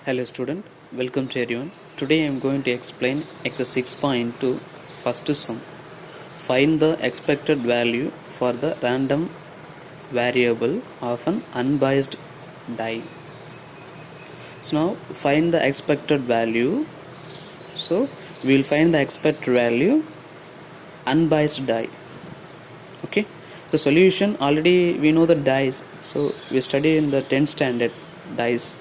Hello student, welcome to everyone. Today I am going to explain exercise 6.2 first sum. Find the expected value for the random variable of an unbiased die. So now find the expected value. So we will find the expected value unbiased die. Okay. So solution, already we know the dies. So we study in the 10th standard dies.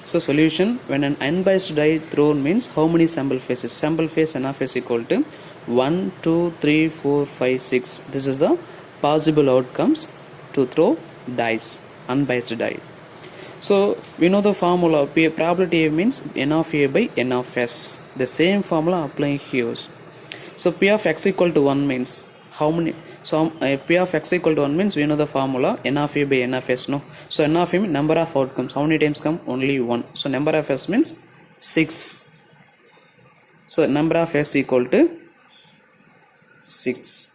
So solution, when an unbiased die thrown means how many sample faces? Sample face n of s equal to 1, 2, 3, 4, 5, 6. This is the possible outcomes to throw dice, unbiased die. So we know the formula, probability means n of a by n of s. The same formula applying here. So p of x equal to 1 means how many? So p of x equal to 1 means we know the formula n of a by n of s, no? So n of a means number of outcomes. How many times come? Only 1. So number of s means 6. So number of s equal to 6.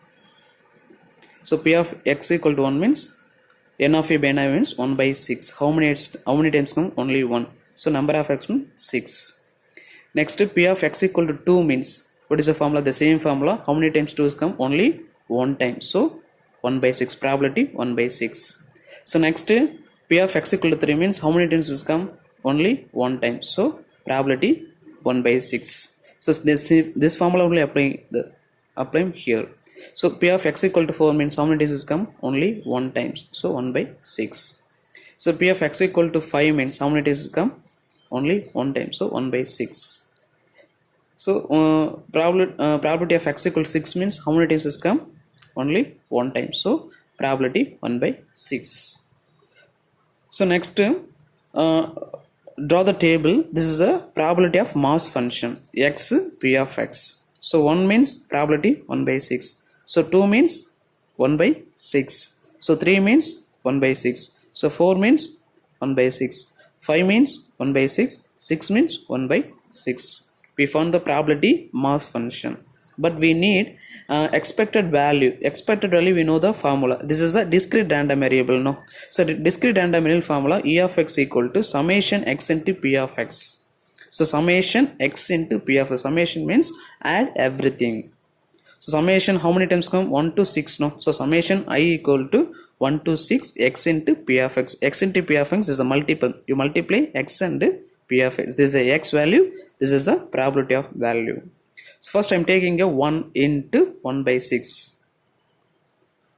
So p of x equal to 1 means n of a by n of a means 1 by 6. How many times come? Only 1. So number of x means 6. Next, p of x equal to 2 means what is the formula? The same formula. How many times 2 is come? Only 1 time. So 1 by 6. Probability 1 by 6. So next, p of x equal to 3 means how many times is come? Only 1 time. So probability 1 by 6. So this formula only applying here. So p of x equal to 4 means how many times is come? Only 1 times. So 1 by 6. So p of x equal to 5 means how many times is come? Only 1 time. So 1 by 6. So probability of x equal to 6 means how many times is come? Only 1 time. So probability 1 by 6. So next, draw the table. This is a probability of mass function x p of x. So 1 means probability 1 by 6. So 2 means 1 by 6. So 3 means 1 by 6. So 4 means 1 by 6. 5 means 1 by 6. 6 means 1 by 6. We found the probability mass function, but we need expected value. Expected value, we know the formula. This is the discrete random variable, no? So the discrete random variable formula, e of x equal to summation x into p of x. So summation x into p of x. Summation means add everything. So summation how many times come? 1 to 6, no? So summation I equal to 1 to 6 x into p of x. X into p of x is the multiple. You multiply x and p of x. This is the x value. This is the probability of value. So first I am taking a 1 into 1 by 6.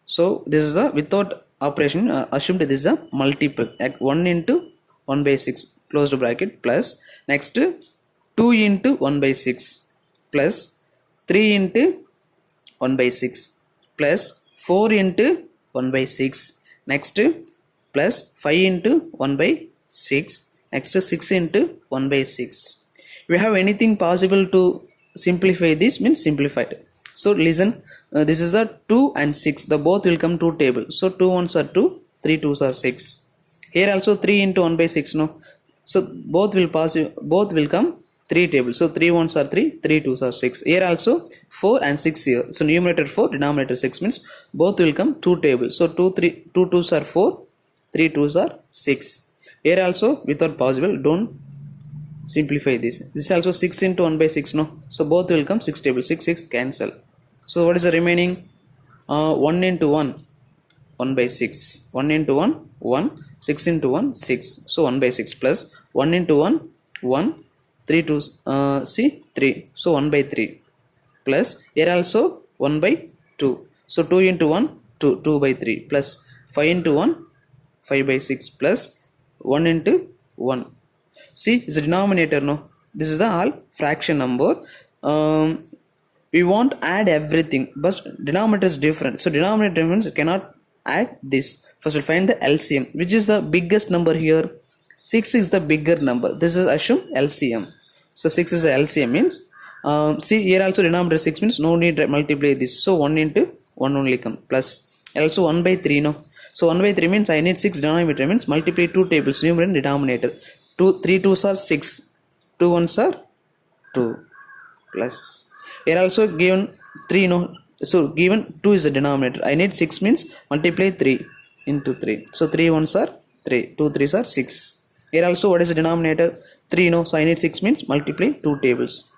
So this is the without operation, assumed this is a multiple. 1 into 1 by 6 closed bracket plus next 2 into 1 by 6 plus 3 into 1 by 6 plus 4 into 1 by 6 next plus 5 into 1 by 6 next 6 into 1 by 6. If you have anything possible to simplify this, means simplified. So listen, this is the 2 and 6, the both will come 2 tables. So 2 ones are 2, 3 twos are 6. Here also 3 into 1 by 6, no? So both will come 3 tables. So 3 ones are 3, 3 twos are 6. Here also 4 and 6 here. So numerator 4, denominator 6 means both will come 2 tables. So 2 twos are 4, 3 twos are 6. Here also without possible, don't simplify this. This is also 6 into 1 by 6, no? So both will come 6 tables. 6 6 cancel. So what is the remaining? 1 into 1, 1 by 6. 1 into 1, 1. 6 into 1, 6. So 1 by 6 plus 1 into 1, 1. 3 to 3. So 1 by 3 plus here also 1 by 2. So 2 into 1, 2 by 3 plus 5 into 1, 5 by 6 plus 1 into 1. See, it's the denominator, no? This is the all fraction number. We want add everything, but denominator is different. So denominator difference cannot add this. First we'll find the LCM. Which is the biggest number here? 6 is the bigger number. This is assume LCM. So 6 is the LCM means, see here also denominator 6 means no need to multiply this. So 1 into 1 only come plus also 1 by 3, no? So 1 by 3 means I need 6 denominator means multiply 2 tables, numerator and denominator. 3 twos are 6, 2 ones are 2 plus here also given 3, no? So given 2 is the denominator. I need 6 means multiply 3 into 3. So 3 ones are 3, 2 threes are 6. Here also, what is the denominator? 3, no? So I need 6 means multiply 2 tables.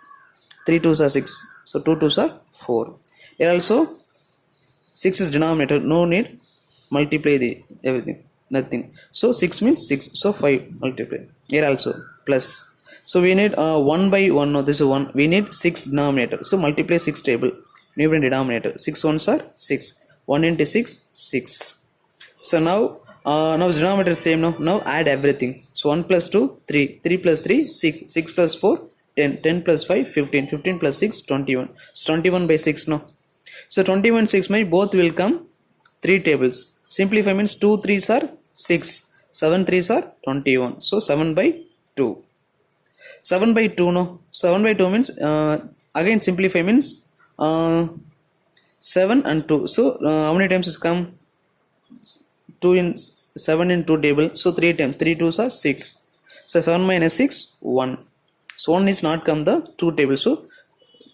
3 2s are 6. So 2 2s are 4. Here also, 6 is denominator. No need multiply the everything. Nothing. So 6 means 6. So 5 multiply. Here also, plus. So we need 1 by 1. No, this is 1. We need 6 denominator. So multiply 6 table. Numerator denominator. 6 ones are 6. 1 into 6, 6. So now denominator is same. Now add everything. So 1 plus 2, 3. 3 plus 3, 6. 6 plus 4, 10. 10 plus 5, 15. 15 plus 6, 21. So 21 by 6, no? So 21, 6, my both will come 3 tables. Simplify means 2 3s are 6. 7 3s are 21. So 7 by 2. 7 by 2, no? 7 by 2 means, again simplify means 7 and 2. So how many times is come? 2 in 7 in 2 table. So 3 times. 3 2s are 6. So 7 minus 6, 1. So 1 is not come the 2 table. So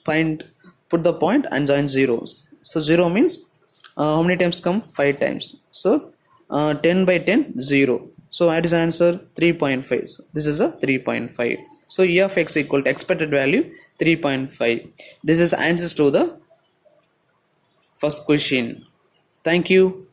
put the point and join zeros. So 0 means how many times come? 5 times. So 10 by 10, 0. So what is answer? 3.5. So this is a 3.5. So E of x equal to expected value 3.5. This is answers to the first question. Thank you.